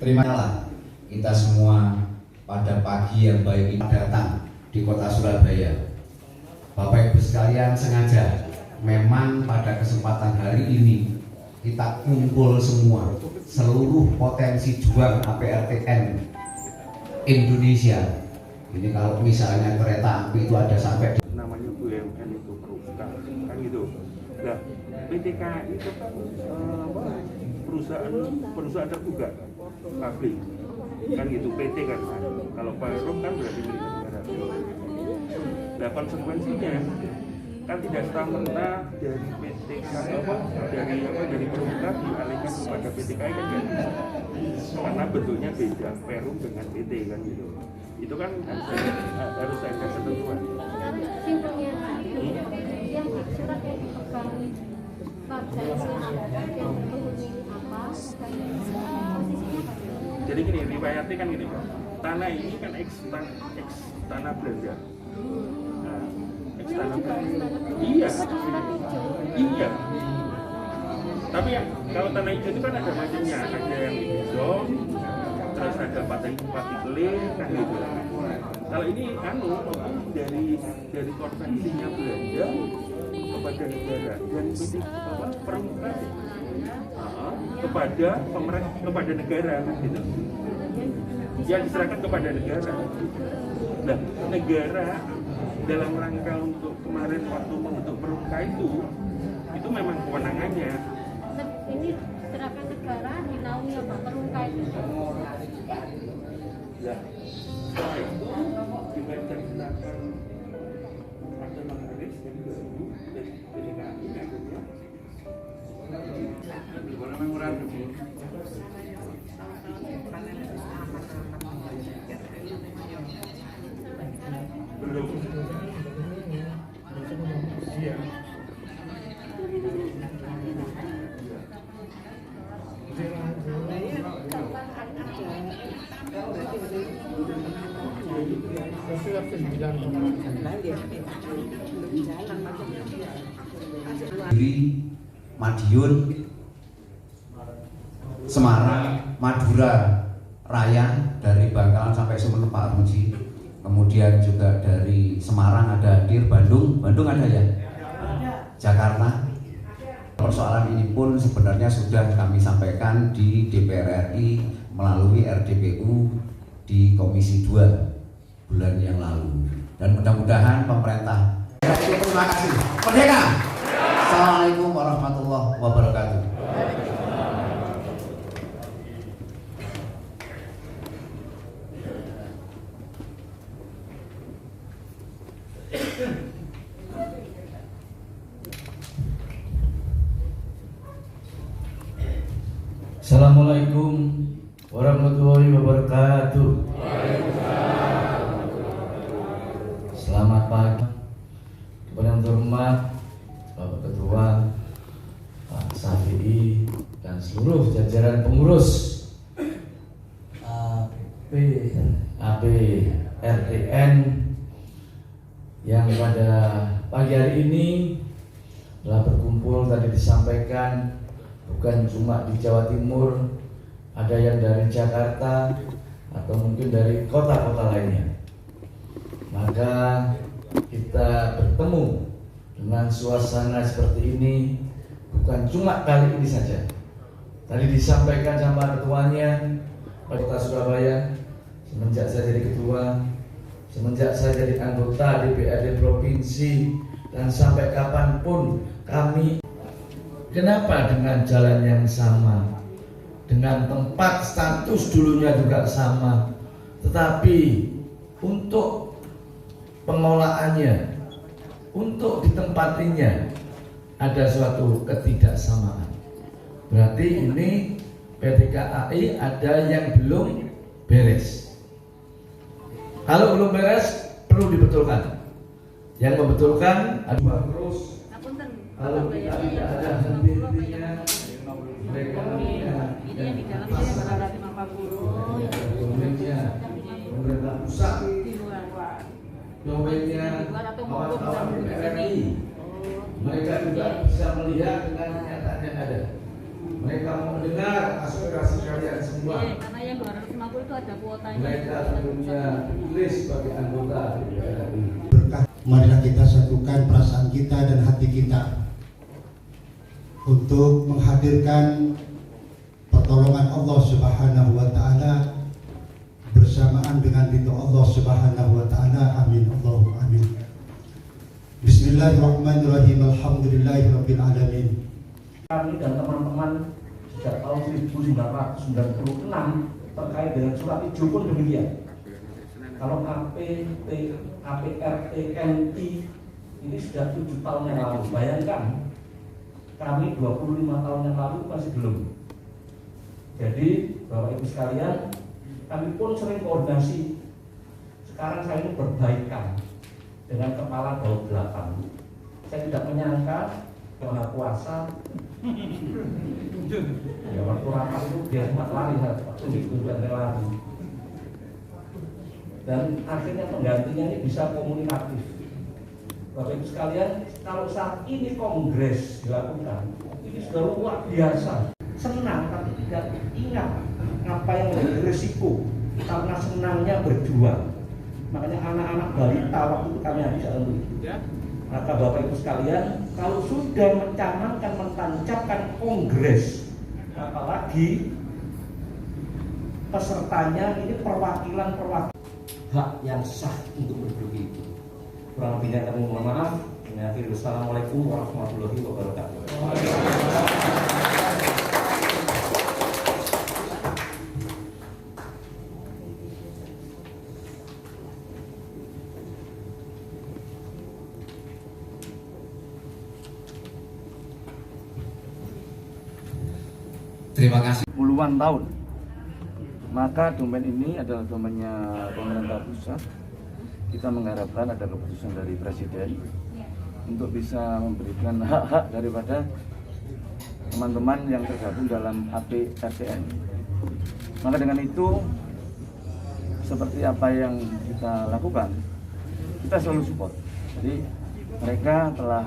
Terima kasih kita semua pada pagi yang baik ini datang di kota Surabaya. Bapak Ibu sekalian, sengaja memang pada kesempatan hari ini kita kumpul semua seluruh potensi juang APRTN Indonesia. Ini kalau misalnya kereta api itu ada sampai namanya BUMN itu perusahaan kan gitu. Nah, PT KAI itu kan perusahaan terbuka publik kan gitu, PT kan. Kalau Perum kan berarti milik negara. Nah, konsekuensinya kan tidak serta-merta dari PT KAI dari Perumda dialihkan kepada PT KAI kan nggak bisa, karena bentuknya beda Perum dengan PT kan gitu. Itu kan harus ada ketentuan. Simpelnya yang surat yang dipegang warga Islam yang penghuni apa posisinya. Jadi gini, riwayatnya kan gini, tanah ini kan ex tanah Belanda. Nah, ex tanah Belanda. Iya. Tapi ya, kalau tanah hijau itu kan ada macamnya, ada yang hijau, terus ada partikel kan gitu. Kalau ini dari konvensinya Belanda kepada negara dan permukaan kepada pemerintah, kepada negara gitu. Yang diserahkan kepada negara. Nah, negara dalam rangka untuk kemarin waktu membentuk perumka itu memang kewenangannya. Ini serahkan negara di naungi apa perumka itu. Ya, setelah itu juga ceritakan ada mengaris yang baru dari PDKI akhirnya boleh mengurangi belum iya. Di Madiun, Semarang, Madura Raya dari Bangkalan sampai Sumeneb Pak Muji. Kemudian juga dari Semarang ada hadir, Bandung ada ya? Jakarta. Persoalan ini pun sebenarnya sudah kami sampaikan di DPR RI melalui RDPU di Komisi 2 bulan yang lalu. Dan mudah-mudahan pemerintah. Terima kasih. Merdeka! Assalamualaikum warahmatullahi wabarakatuh. Assalamualaikum warahmatullahi wabarakatuh. Selamat pagi kepada yang terhormat Bapak Ketua, Pak Syafi'i, dan seluruh jajaran pengurus APRTN yang pada pagi hari ini telah berkumpul. Tadi disampaikan bukan cuma di Jawa Timur, ada yang dari Jakarta atau mungkin dari kota-kota lainnya. Maka kita bertemu dengan suasana seperti ini bukan cuma kali ini saja. Tadi disampaikan sama ketuanya Kota Surabaya, semenjak saya jadi ketua, semenjak saya jadi anggota DPRD provinsi, dan sampai kapanpun kami. Kenapa dengan jalan yang sama, dengan tempat status dulunya juga sama, tetapi untuk pengolahannya, untuk ditempatinya ada suatu ketidaksamaan. Berarti ini PT KAI ada yang belum beres. Kalau belum beres perlu dibetulkan. Yang membetulkan adalah terus. Kalau kita tidak ada henti-hentinya, mereka pemerintah pusat, domainnya kawan-kawan DPR RI, mereka juga bisa melihat dengan kenyataan yang ada. Mereka mau mendengar aspirasi kalian semua. Iya, karena yang 250 itu ada kuotanya. Mereka tentunya dipilih sebagai anggota DPR RI. Berkah, marilah kita satukan perasaan kita dan hati kita untuk menghadirkan pertolongan Allah Subhanahu wa taala bersamaan dengan ridho Allah Subhanahu wa taala. Amin Allahumma amin. Bismillahirrahmanirrahim. Alhamdulillahirabbil alamin. Kami dan teman-teman sejak tahun 1996 terkait dengan surat hijau pun demikian. Kalau KPRTNI ini sudah 7 tahun yang lalu. Bayangkan kami 25 tahun yang lalu masih belum. Jadi Bapak Ibu sekalian, kami pun sering koordinasi. Sekarang saya ini berbaikan dengan kepala daud 8. Saya tidak menyangka Maha Kuasa ya waktu rapat itu dia sempat lari waktu ditunjukkan lari, dan akhirnya penggantinya ini bisa komunikatif. Bapak Ibu sekalian, kalau saat ini kongres dilakukan ini sudah luar biasa. Senang tapi tidak ingat apa yang menjadi risiko karena senangnya berjuang. Makanya anak-anak balita waktu itu kami habis untuk itu. Maka Bapak Ibu sekalian, kalau sudah mencanangkan, mentancapkan kongres, apalagi pesertanya ini perwakilan hak yang sah untuk berdiri itu. Kurang lebihnya kami mohon maaf. Assalamualaikum warahmatullahi wabarakatuh. Terima kasih. Puluhan tahun. Maka domain ini adalah domainnya pemerintah pusat. Kita mengharapkan ada keputusan dari Presiden untuk bisa memberikan hak-hak daripada teman-teman yang tergabung dalam APRTN. Maka dengan itu, seperti apa yang kita lakukan, kita selalu support. Jadi mereka telah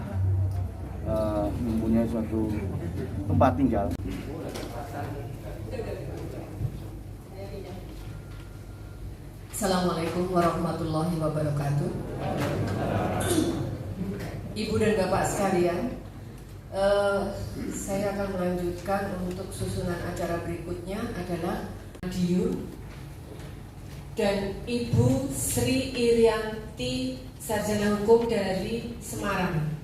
mempunyai suatu tempat tinggal. Assalamualaikum warahmatullahi wabarakatuh. Ibu dan Bapak sekalian, saya akan melanjutkan untuk susunan acara berikutnya adalah Madiun dan Ibu Sri Irianti, sarjana hukum dari Semarang.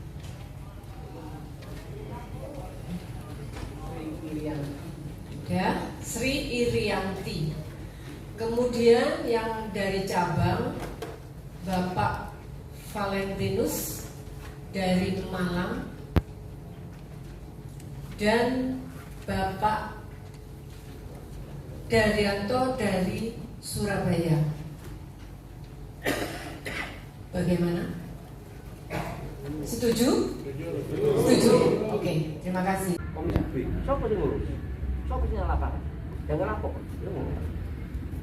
Sri Irianti. Kemudian yang dari cabang Bapak Valentinus dari Malang dan Bapak Daryanto dari Surabaya. Bagaimana? Setuju? Setuju. Oke, terima kasih. Komisi B, siapa yang ngurus? Siapa yang lapangan? Yang lapor, yang ngurus.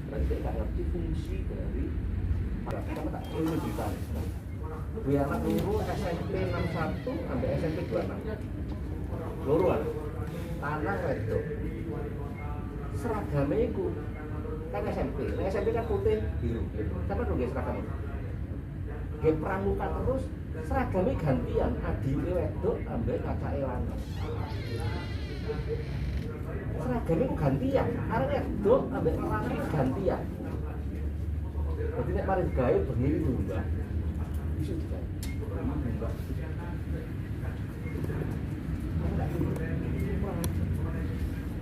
Berarti saya nggak ngerti fungsi dari kamu tak perlu jutaan. Dua anak luru SMP 61 sampai SMP 26. Luruan, tanah wedok. Seragamnya itu kan SMP. Nah, SMP kan putih biru. Siapa dong guys seragam? Dia pramuka terus. Seragamnya gantian, adine wedok ambek kacake lanang. Seragamnya gantian, arek wedok ambek lanang gantian. Jadi nek mari gawe bengi itu, Mbak. Iso digawe. Mbak.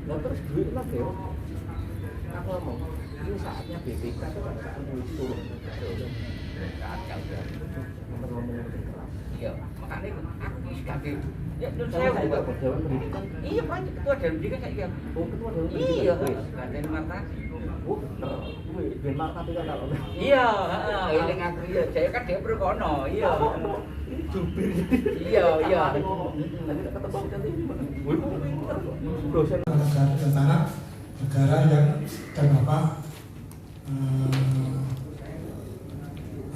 Nah terus duit lagi ya. Aku ngomong, ini saatnya BPK itu kan saat polisi turun. Kacau ya. Ngomong keras. Iya, makanya aku sebagai ya saya juga Dewan Pendidikan. Iya, Pak, ketua Dewan Pendidikan saya. Oh, ketua Dewan Pendidikan. Iya, Raden Martasi. Oh, bener. Ben Martasi kan kalau. Iya, heeh, eling aku ya. Saya kan dia berkono. Iya. Ini jubir. Iya, iya. Nanti ketemu nanti. Woi, pinter. Dosen Tentara negara yang dan apa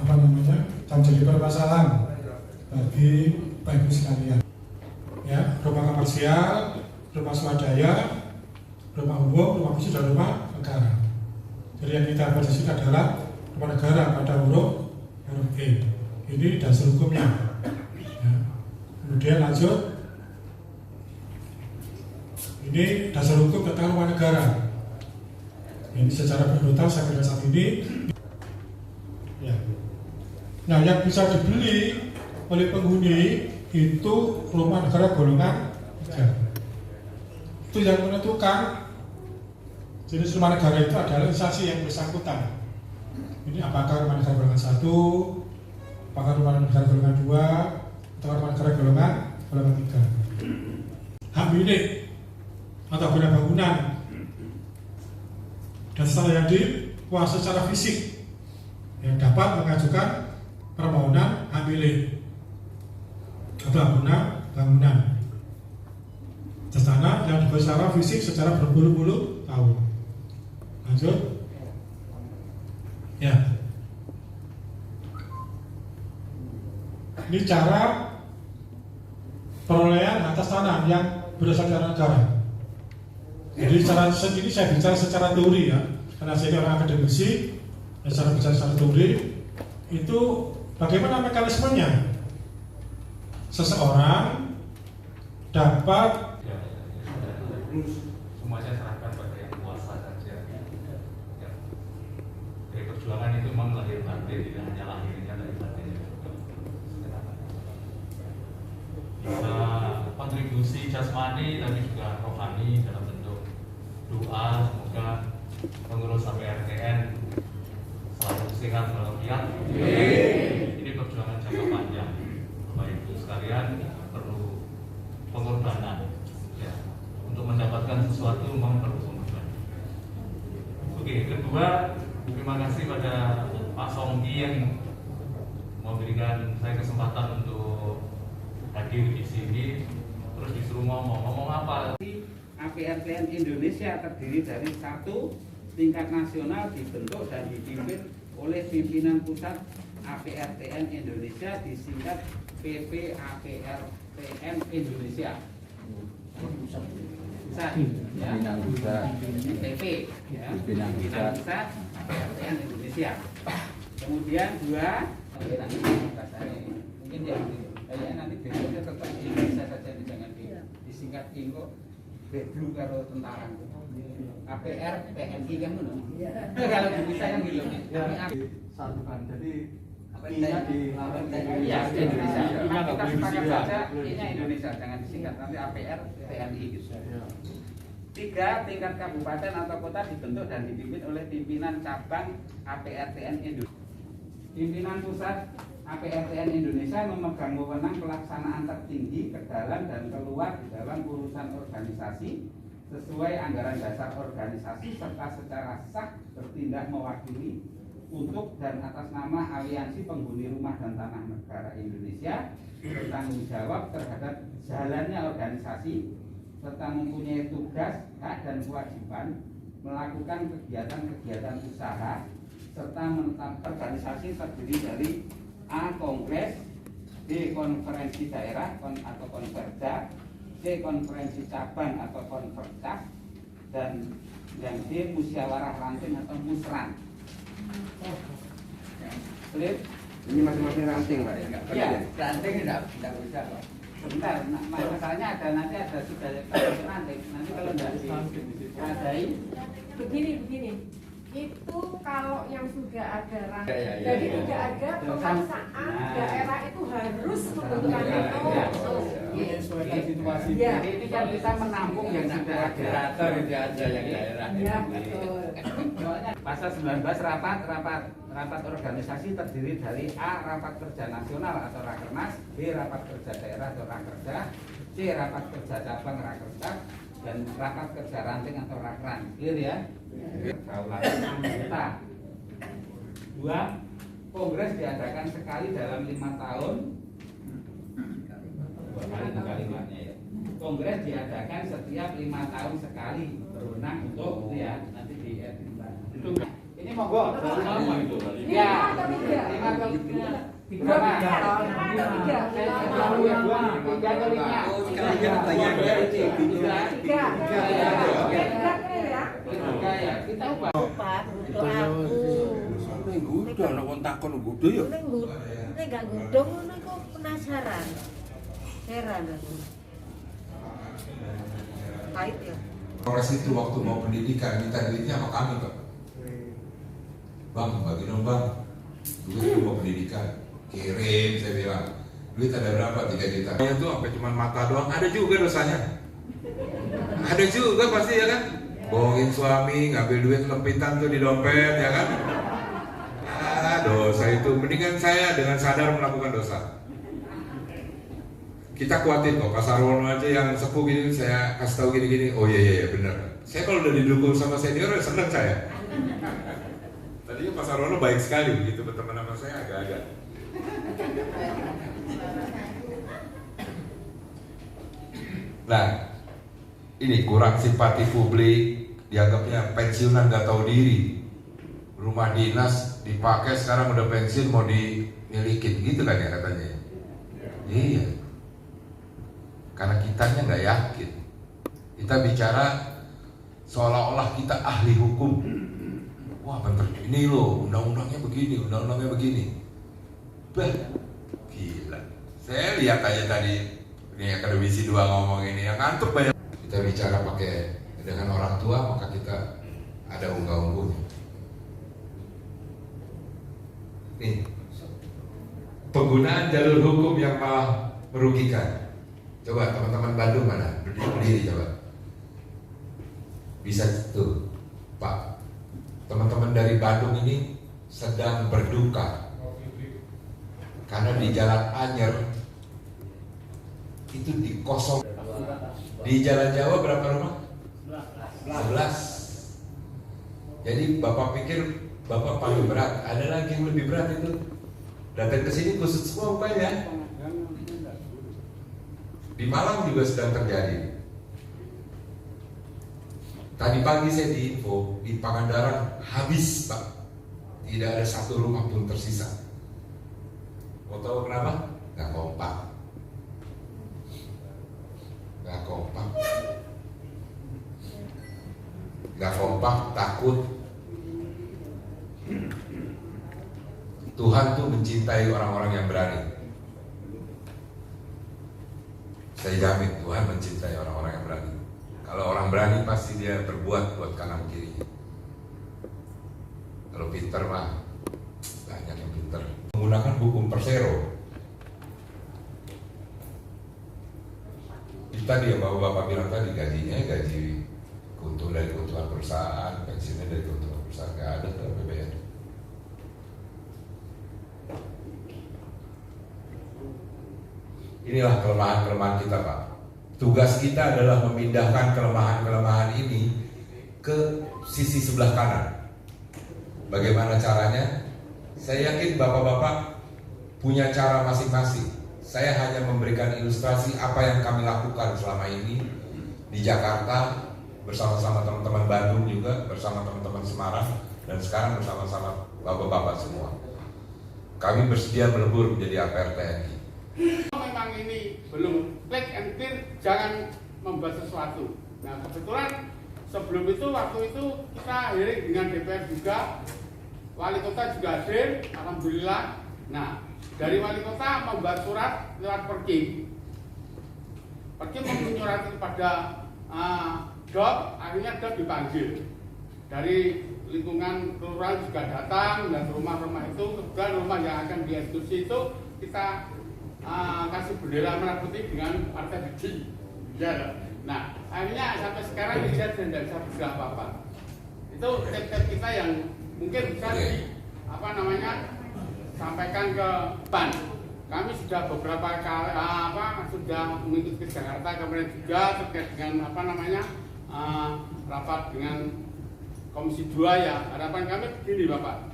namanya dan jadi permasalahan bagi Bapak Ibu sekalian. Ya, rumah komersial rumah swadaya, rumah umum, rumah khusus, dan rumah negara. Jadi yang kita bahas di sini adalah rumah negara pada huruf E. Ini dasar hukumnya. Ya. Kemudian lanjut, ini dasar hukum tentang rumah negara. Ini secara berurutan sampai dengan saat ini. Ya. Nah, yang bisa dibeli oleh penghuni itu rumah negara golongan 3. Itu yang menentukan jenis rumah negara itu adalah instansi yang bersangkutan. Ini apakah rumah negara golongan 1, apakah rumah negara golongan 2, atau rumah negara golongan 3. Hak milik atau benda bangunan dan setelah yang dikuasai secara fisik yang dapat mengajukan permohonan hak milik atau bangunan atas tanah yang dikuasai secara fisik secara berpuluh-puluh tahun. Lanjut. Ya. Ini cara perolehan atas tanah yang berdasarkan negara. Jadi secara ini saya bicara secara teori ya, karena saya ini orang akademisi, dan secara bicara secara teori itu bagaimana mekanismenya seseorang dapat semuanya serahkan pada yang kuasa saja. Ya. Dari perjuangan itu memang lahir batin, tidak hanya lahirnya dari batinnya juga. Bisa kontribusi jasmani tapi juga rohani dalam bentuk doa, semoga pengurus APRTN selalu sehat walafiat. Ini perjuangan jangka panjang. Bapak Ibu sekalian perlu pengorbanan. Ya. Untuk mendapatkan sesuatu memang perlu pengorbanan. Oke, kedua, terima kasih pada Pak Songki yang memberikan saya kesempatan untuk hadir di sini. Terus disuruh ngomong apa? APRTN Indonesia terdiri dari 1 tingkat nasional dibentuk dan dipimpin oleh pimpinan pusat APRTN Indonesia disingkat PP APRTN Indonesia. Pusat ya. PP ya. Pimpinan pusat APRTN Indonesia. Kemudian 2 mungkin ya nanti besoknya tetap Indonesia saja, jangan disingkat Ingo. Blue karo tentara APR TNI kan dulu kalau bisa kan gitu satukan jadi I-nya di ya Indonesia kita sepakat saja I-nya Indonesia jangan disingkat nanti APR TNI gitu. 3 tingkat kabupaten atau kota dibentuk dan dipimpin oleh pimpinan cabang APRTN Indonesia. Pimpinan pusat APRTN Indonesia memegang wewenang pelaksanaan tertinggi ke dalam dan keluar di dalam urusan organisasi sesuai anggaran dasar organisasi serta secara sah bertindak mewakili untuk dan atas nama aliansi penghuni rumah dan tanah negara Indonesia bertanggung jawab terhadap jalannya organisasi serta mempunyai tugas, hak dan kewajiban melakukan kegiatan-kegiatan usaha serta menetapkan organisasi terdiri dari A. Kongres, B. Konferensi daerah atau konferda, C. Konferensi cabang atau konferda, dan yang D. Musyawarah ranting atau musran. Clear? ini masing-masing ranting Pak ya? Iya, ranting tidak bisa Pak. Sebentar, masalahnya nanti ada sudah ranting. Nanti kalau tidak diadai begini. Itu kalau yang sudah ada ranting, jadi tidak ada pemaksaan daerah itu harus membentukkan itu. Sesuai situasi. Jadi ini kan kita menampung yang sudah ada. Atau itu aja yang daerah. Ya, betul. Pasal 19 rapat organisasi terdiri dari A. Rapat kerja nasional atau rakernas, B. Rapat kerja daerah atau rakerda, C. Rapat kerja cabang rakerda, dan rapat kerja ranting atau rakran. Clear ya? Anggota. 2. Kongres diadakan sekali dalam 5 tahun. 2 kali itu kalimatnya ya. Kongres diadakan setiap 5 tahun sekali, berwenang untuk ya nanti di itu. Ini monggo. Sama itu. Ya. 5 atau 3. Berapa? 3. 3 atau 5. kon takon nggodho yo. Nek gak godhong ngono iku penasaran. Heran aku. Pahit ya. Polres itu waktu mau pendidikan minta duitnya sama kami, Pak. Bang, bagi dong bang, duit mau pendidikan, kirim, saya bilang. Duit ada berapa? 3 juta. Itu apa cuman mata doang? Ada juga dosanya. Ada juga pasti ya kan? Bohongin suami, ngambil duit lempitan tuh di dompet, ya kan? Dosa itu. Mendingan saya dengan sadar melakukan dosa. Kita kuatin kok, Pak Sarwono aja yang sepuh gini, saya kasih tahu gini-gini. Oh iya benar. Saya kalau udah didukung sama senior, seneng saya. Tadinya Pak Sarwono baik sekali begitu berteman sama saya agak-agak. Nah, ini kurang simpati publik, dianggapnya pensiunan nggak tahu diri. Rumah dinas dipakai sekarang udah pensiun mau dimilikin gitu kan ya katanya. Iya. Karena kitanya nggak yakin. Kita bicara seolah-olah kita ahli hukum. Wah bentar, ini loh undang-undangnya begini, undang-undangnya begini. Bah, gila. Saya lihat aja tadi ini akademisi 2 ngomong ini yang ngantuk banyak. Kita bicara pakai dengan orang tua maka kita ada unggah-ungguhnya. Nih, penggunaan jalur hukum yang malah merugikan. Coba teman-teman Bandung mana? Berdiri coba. Bisa tuh, Pak. Teman-teman dari Bandung ini sedang berduka karena di Jalan Anyer itu dikosong. Di Jalan Jawa berapa rumah? 11. Jadi Bapak pikir Bapak paling berat, ada lagi yang lebih berat itu. Datang ke sini kusut semua rupanya. Di Malang juga sedang terjadi. Tadi pagi saya diinfo di Pangandaran habis, Pak. Tidak ada satu rumah pun tersisa. Mau tahu kenapa? Gak kompak. Gak kompak. Gak kompak, takut. Tuhan tuh mencintai orang-orang yang berani. Saya jamin Tuhan mencintai orang-orang yang berani. Kalau orang berani pasti dia berbuat buat kanan kiri. Kalau pinter mah banyak yang pinter. Menggunakan hukum persero. Tadi ya Bapak bilang tadi gajinya gaji keuntungan dari keuntungan perusahaan, pensiunnya dari keuntungan perusahaan, nggak ada dalam PBN. Inilah kelemahan-kelemahan kita, Pak. Tugas kita adalah memindahkan kelemahan-kelemahan ini ke sisi sebelah kanan. Bagaimana caranya? Saya yakin Bapak-Bapak punya cara masing-masing. Saya hanya memberikan ilustrasi apa yang kami lakukan selama ini di Jakarta bersama-sama teman-teman Bandung juga, bersama teman-teman Semarang, dan sekarang bersama-sama Bapak-Bapak semua. Kami bersedia melebur menjadi APR TNI. Memang ini belum klik and clear, jangan membuat sesuatu. Nah kebetulan sebelum itu waktu itu kita hearing dengan DPR juga, wali kota juga hadir, alhamdulillah. Nah dari wali kota membuat surat lewat Perkim menyurati kepada DOP, akhirnya DOP dipanggil. Dari lingkungan kelurahan juga datang dan rumah-rumah itu, kebetulan rumah yang akan dieksekusi itu kita kasih bendera merah putih dengan partai biji. Ya. Nah, akhirnya sampai sekarang saya tidak bisa bergerak apa-apa. Itu tips-tips kita yang mungkin bisa sampaikan ke PAN. Kami sudah beberapa kali sudah mengikuti ke Jakarta, kemudian juga terkait dengan rapat dengan Komisi 2 ya. Harapan kami begini Bapak.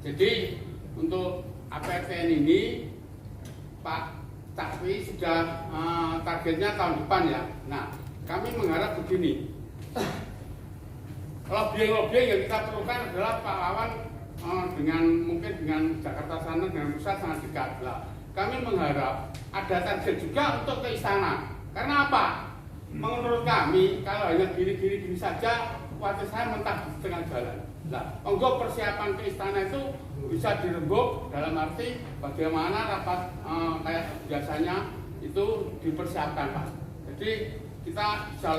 Jadi untuk APR TNI ini Pak Cakwi sudah targetnya tahun depan ya. Nah, kami mengharap begini. Lobbying yang kita perlukan adalah Pak Wawan mungkin dengan Jakarta sana dengan pusat sangat dekat. Nah, kami mengharap ada target juga untuk ke istana. Karena apa? Menurut kami kalau hanya gini saja khawatir saya mentah di tengah jalan. Nah, monggo persiapan ke istana itu bisa dirembuk dalam arti bagaimana rapat kayak biasanya itu dipersiapkan, Pak. Jadi kita bisa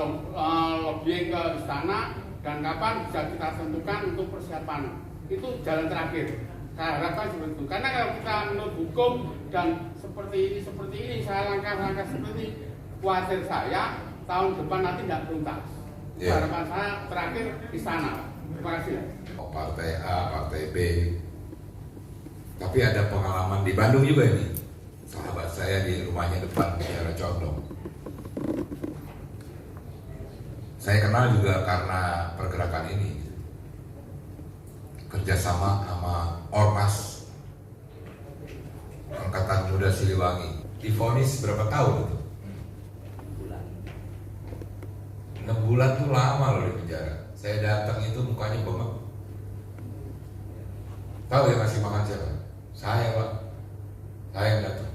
lobbying ke istana dan kapan bisa kita tentukan untuk persiapan. Itu jalan terakhir. Saya harapkan seperti itu. Karena kalau kita menurut hukum dan seperti ini, saya langkah-langkah seperti ini, khawatir saya tahun depan nanti tidak tuntas. Ya. Harapan saya terakhir istana. Terima kasih. Partai A, Partai B. Tapi ada pengalaman di Bandung juga ini. Sahabat saya di rumahnya depan di daerah Condong. Saya kenal juga karena pergerakan ini. Kerjasama sama Ormas Angkatan Muda Siliwangi. Divonis berapa tahun itu? 6 bulan tuh lama loh di penjara. Saya datang itu mukanya bengek. Tahu yang ngasih makan siapa? Saya, Pak. Saya yang datang.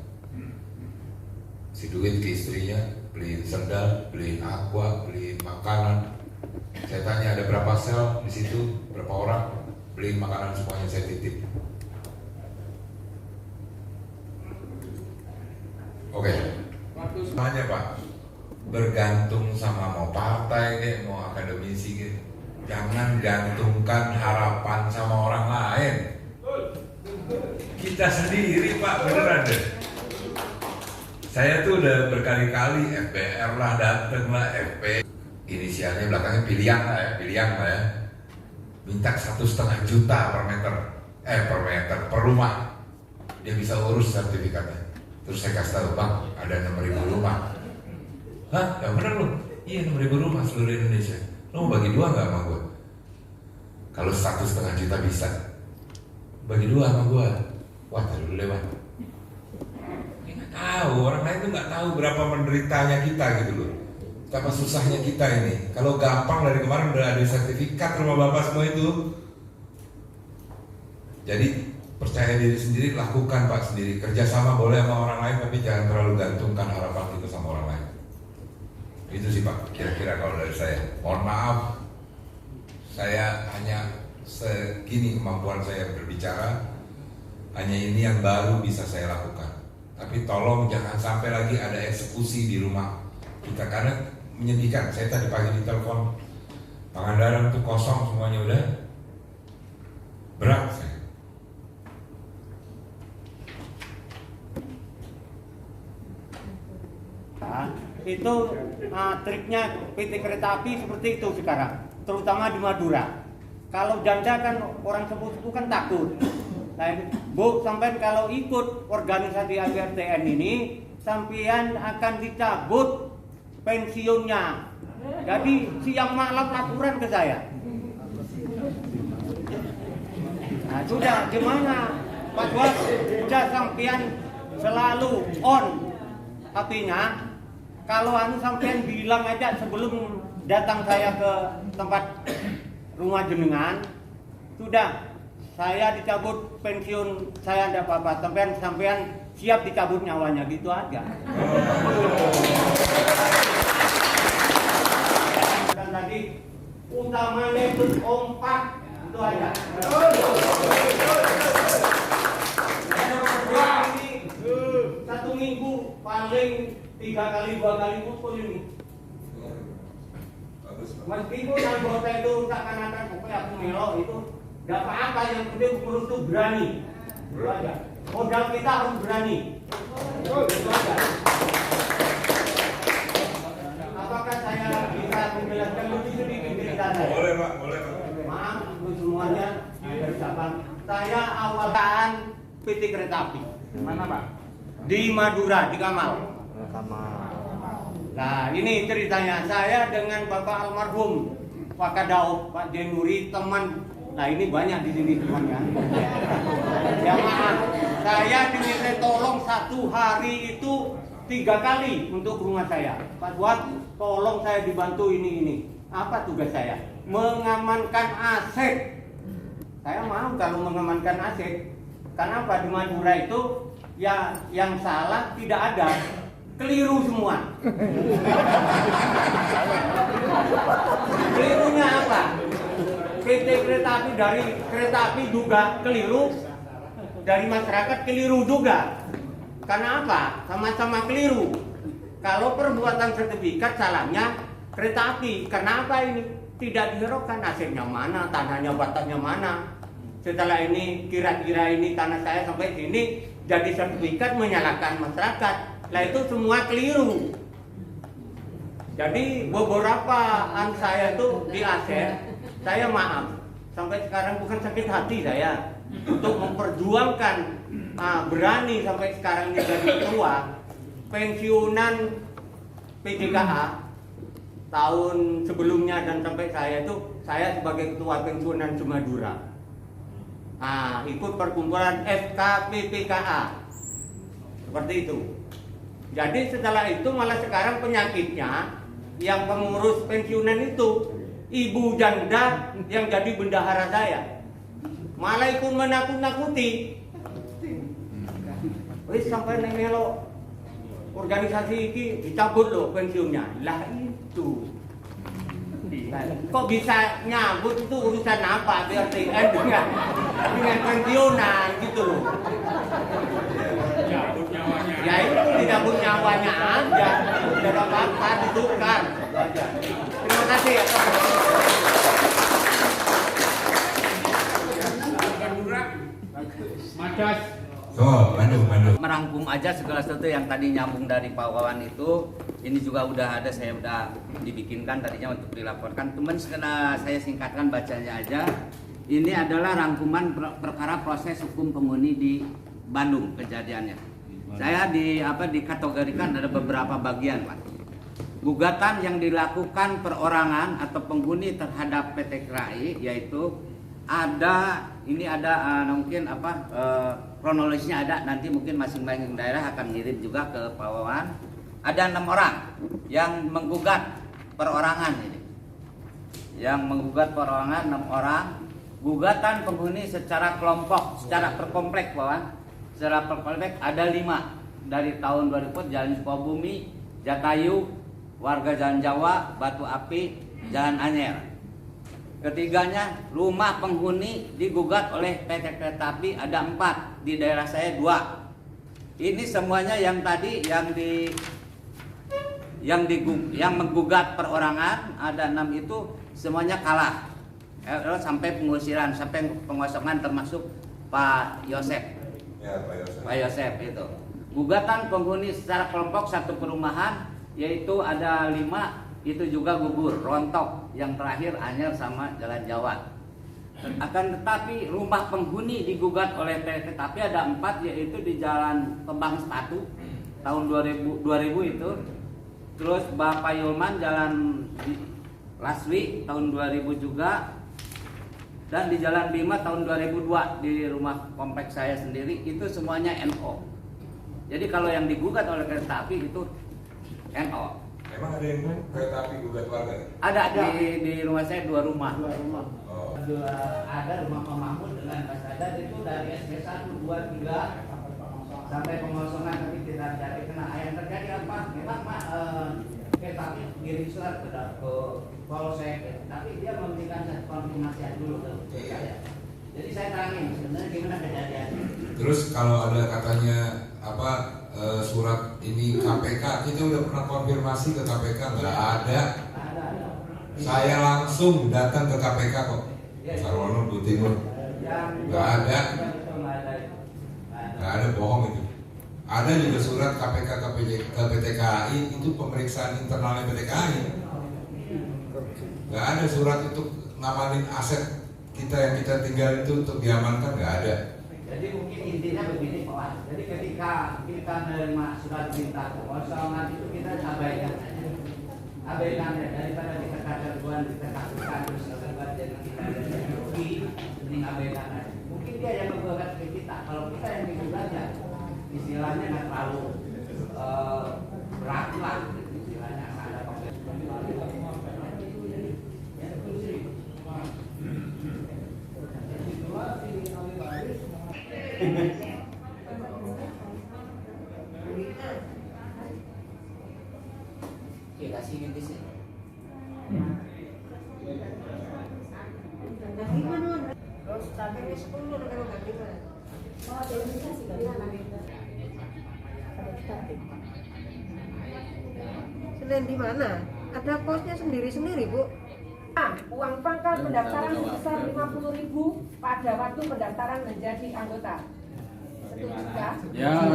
Si duit ke istrinya, beliin sendal, beliin aqua, beliin makanan. Saya tanya ada berapa sel di situ, berapa orang, beliin makanan semuanya saya titip. Oke. Tanya Pak, bergantung sama mau partai deh, mau akademisi gitu. Jangan gantungkan harapan sama orang lain. Kita sendiri Pak, beneran deh. Saya tuh udah berkali-kali FBR lah, dateng lah, FP. Inisialnya belakangnya pilihan lah ya. Minta 1,5 juta per meter, per rumah. Dia bisa urus sertifikatnya. Terus saya kasih tahu, Bang, ada 6.000 rumah. Hah? Yang bener lu? Iya, 6.000 rumah seluruh Indonesia. Lu mau bagi 2 nggak sama gue? Kalau 1,5 juta bisa, bagi 2 sama gue. Wah, taruh dulu lewat. Dia nggak tahu, orang lain tuh nggak tahu berapa menderitanya kita gitu loh. Betapa susahnya kita ini. Kalau gampang dari kemarin udah ada sertifikat rumah bapak semua itu. Jadi percaya diri sendiri, lakukan Pak sendiri. Kerjasama boleh sama orang lain, tapi jangan terlalu gantungkan harapan kita sama orang lain. Itu sih Pak, kira-kira kalau dari saya. Mohon maaf, saya hanya segini kemampuan saya berbicara. Hanya ini yang baru bisa saya lakukan. Tapi tolong jangan sampai lagi ada eksekusi di rumah kita, karena menyedihkan. Saya tadi pagi ditelepon, Pangandaran tuh kosong semuanya, udah berat saya. Itu triknya PT Kereta Api seperti itu sekarang, terutama di Madura. Kalau janda kan orang sepuh-sepuh kan takut. Nah, Bu, sampai kalau ikut organisasi ABRTN ini, sampean akan dicabut pensiunnya. Jadi siang malam laporan ke saya. Nah, sudah gimana Pak Buat? Sudah sampean selalu on HP-nya. Kalau sampean bilang aja sebelum datang saya ke tempat rumah jenengan, sudah saya dicabut pensiun, saya tidak apa-apa. Sampean siap dicabut nyawanya, gitu aja. Dan tadi utamanya itu kompak, itu aja. Ini 1 minggu paling 3 kali 2 kali pukul ini. Meskipun anggota itu seakan-akan pokoknya aku melo itu gak apa-apa, yang penting pengurus itu berani. Itu aja. Modal kita harus berani. Itu aja. Apakah saya bisa menjelaskan lebih sedikit cerita saya? Boleh Pak, boleh Pak. Maaf untuk semuanya dari Sabang. Saya awalan PT Kereta Api. Mana Pak? Di Madura, di Kamal. Nah ini ceritanya, saya dengan Bapak almarhum Pak Kadaub, Pak Jenuri, teman. Nah ini banyak di sini temannya. Ya maaf, saya diminta tolong 1 hari itu 3 kali untuk rumah saya. Pak Buat, tolong saya dibantu ini. Apa tugas saya? Mengamankan aset. Saya mau kalau mengamankan aset. Kenapa di Madura itu ya yang salah tidak ada. Keliru semua. Kelirunya apa? dari kereta api juga keliru, dari masyarakat keliru juga. Karena apa? Sama-sama keliru. Kalau perbuatan sertifikat salahnya kereta api. Kenapa ini tidak dihiraukan? Nasibnya mana? Tanahnya, batasnya mana? Setelah ini kira-kira ini tanah saya sampai sini jadi sertifikat menyalahkan masyarakat. Lah itu semua keliru. Jadi beberapa saya itu di Aceh, saya maaf, sampai sekarang bukan sakit hati saya untuk memperjuangkan, berani sampai sekarang ini jadi ketua pensiunan PJKA tahun sebelumnya dan sampai saya sebagai ketua pensiunan Semadura. Ikut perkumpulan FKPPKA seperti itu. Jadi setelah itu malah sekarang penyakitnya yang pengurus pensiunan itu ibu janda yang jadi bendahara saya, malah ikut menakut-nakuti. Wis sampai nemelo organisasi ini dicabut loh pensiunnya. Lah itu kok bisa nyabut, itu urusan apa BRTN dengan pensiunan gitu loh. Ya itu dicabut nyawanya aja, udah apa-apa ditukar. Terima kasih ya. Madas. Bandung. Merangkum aja segala sesuatu yang tadi nyambung dari Pak Wawan itu. Ini juga udah ada, saya udah dibikinkan tadinya untuk dilaporkan. Teman saya singkatkan bacanya aja. Ini adalah rangkuman perkara proses hukum penghuni di Bandung kejadiannya. Saya dikategorikan ada beberapa bagian, Pak. Gugatan yang dilakukan perorangan atau penghuni terhadap PT KRAI yaitu ada mungkin kronologisnya ada, nanti mungkin masing-masing daerah akan ngirim juga ke Pak Wawan. Ada 6 orang yang menggugat perorangan ini. Yang menggugat perorangan 6 orang. Gugatan penghuni secara kelompok, secara perkomplek, Pak Wawan. Secara perkomplek ada 5 dari tahun 2000, Jalan Sukabumi, Jatayu, warga Jalan Jawa, Batu Api, Jalan Anyer. Ketiganya rumah penghuni digugat oleh PT Kereta Api ada 4, di daerah saya 2. Ini semuanya yang tadi yang menggugat perorangan ada 6 itu semuanya kalah. Sampai pengusiran, sampai pengosongan termasuk Pak Yosef. Ya, Pak Yosef itu. Gugatan penghuni secara kelompok satu perumahan yaitu ada 5 itu juga gugur, rontok. Yang terakhir Anyer sama Jalan Jawa. Akan tetapi rumah penghuni digugat oleh PT tapi ada 4 yaitu di Jalan Kembang Sepatu tahun 2000 itu. Terus Bapak Yulman Jalan Laswi tahun 2000 juga. Dan di Jalan Bima tahun 2002 di rumah kompleks saya sendiri itu semuanya NO. Jadi kalau yang digugat oleh kereta api itu NO. Emang ada yang kereta api gugat warga? Ada di rumah saya 2 rumah. Oh. Ada rumah Pak Mahmud dengan Mas Adad itu dari SP1, 2, 3 sampai pengosongan, tapi tidak jadi kena yang terjadi apa? Memang kereta api ngirim surat ke Polsek, tapi dia memberikan satu konfirmasi dulu ke saya. Jadi saya terangin sebenarnya gimana kejadiannya. Terus kalau ada katanya surat ini KPK, kita udah pernah konfirmasi ke KPK, nggak ada. Saya langsung datang ke KPK kok. Sarwono Butimur, nggak ada. Nggak ada, bohong itu. Ada juga surat KPK ke PT KAI, itu pemeriksaan internalnya PT KAI. Nggak ada surat untuk ngamanin aset kita yang kita tinggal itu untuk diamankan, nggak ada. Jadi mungkin intinya begini Pak. Jadi ketika kita menerima surat perintah kekosongan itu kita abaikan daripada kita kacauan, kita takutkan terus terlibat jadi kita rugi, mending abaikan. Mungkin dia yang menggugat ke kita. Kalau kita yang menggugatnya, istilahnya nggak terlalu berat lah, istilahnya ada Dari mana dari 10 kalau nggak 5. Oh, ada limitasi gimana? Senin di mana? Ada kosnya sendiri-sendiri, Bu. Uang pangkal pendaftaran sebesar 50.000 pada waktu pendaftaran menjadi anggota. Setujukah? Ya.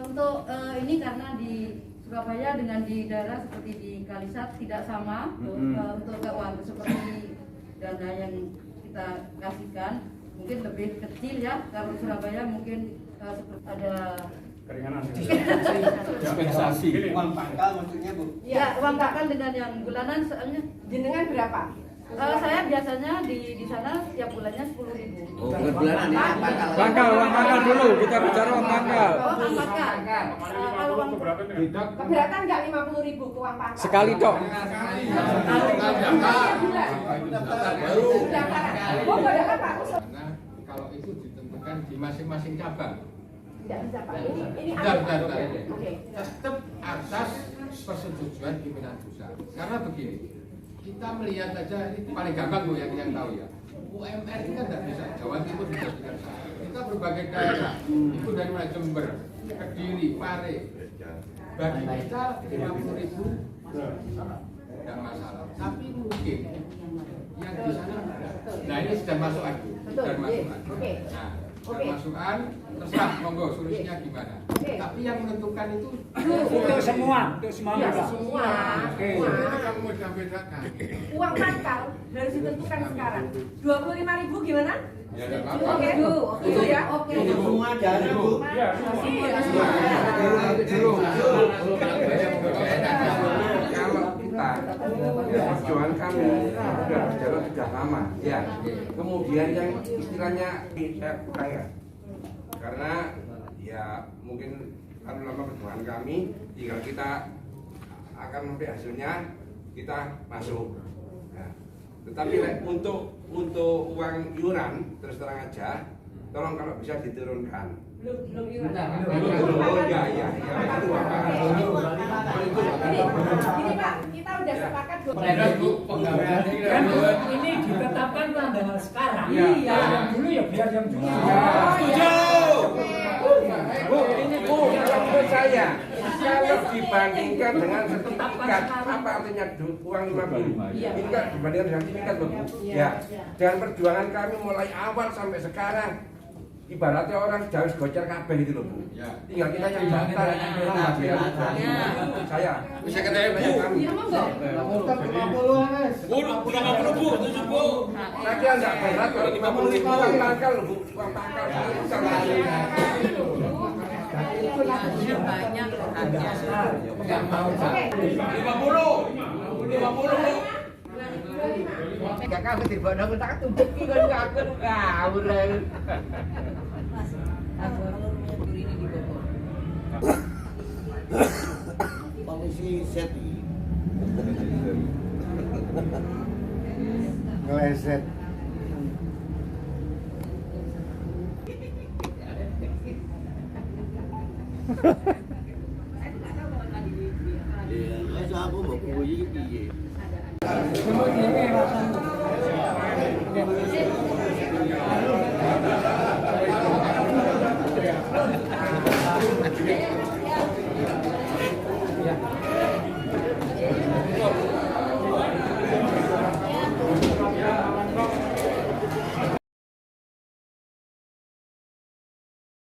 Untuk ini karena di Surabaya dengan di daerah seperti di Kalisat tidak sama untuk keuangan seperti dana yang kita kasihkan mungkin lebih kecil ya. Kalau Surabaya mungkin seperti ada Keringanan. Dispensasi. Uang pangkal maksudnya, Bu? Ya, uang pangkal dengan yang bulanan soalnya jenengan berapa? Saya biasanya di sana setiap bulannya 10.000. Oh, bukan bulanan ya, pangkal. Uang pangkal dulu, kita bicara uang pangkal. Oh, uang pangkal. Kalau uang Keberatan nggak 50.000 ke uang pangkal? Sekali tok. Oh, nggak ada apa? Kalau itu ditentukan di masing-masing cabang. Tidak bisa, Pak. Ini Bentar. Oke. Tetap atas persetujuan pimpinan pusat. Karena begini, kita melihat aja ini paling gampang Bu yang tahu ya. UMR itu kan tidak bisa Jawa Timur dijadikan satu. Kita berbagai daerah, itu dari mulai Jember, Kediri, Pare. Bagi kita 50.000 tidak masalah. Tapi mungkin yang di sana, nah ini sudah masuk lagi, sudah masuk lagi. Oke. Nah, masukan terserah monggo solusinya gimana. Tapi yang menentukan itu Untuk semua. Ya, semua. itu kamu mau bedakan. Uang pangkal harus ditentukan sekarang. 25.000 gimana? Ya enggak apa-apa. Oke, itu ya. Oke. Semua jalan, Bu. Kalau kita perjuangan kami sudah berjalan sudah lama, ya. Kemudian yang istilahnya saya karena ya mungkin kan lama perjuangan kami, tinggal kita akan sampai hasilnya kita masuk. Nah, tetapi untuk uang iuran terus terang aja, tolong kalau bisa diturunkan. Belum iuran. Oh ya. Ini Pak, kita udah sepakat Kan ini ditetapkan tanggal sekarang. Iya. Yang dulu ya biar yang dulu. Bu, ini Bu, kalau menurut saya, kalau dibandingkan dengan sertifikat, apa artinya uang 50? Ini kan dibandingkan dengan sertifikat, Bu. Ya, dan perjuangan kami mulai awal sampai sekarang, ibaratnya orang jauh gocor kabeh gitu loh, Bu. Tinggal kita yang daftar, saya bisa ketemu Bu. Lagi enggak berat kalau 50.000 uang pangkal, Bu. Uang pangkal banyak Enggak mau. 50. Gak kau tiba nak tak tumpuk ki kan aku ngawur. Komisi Z. Ngeleset. Iya, aku mau kuwi piye?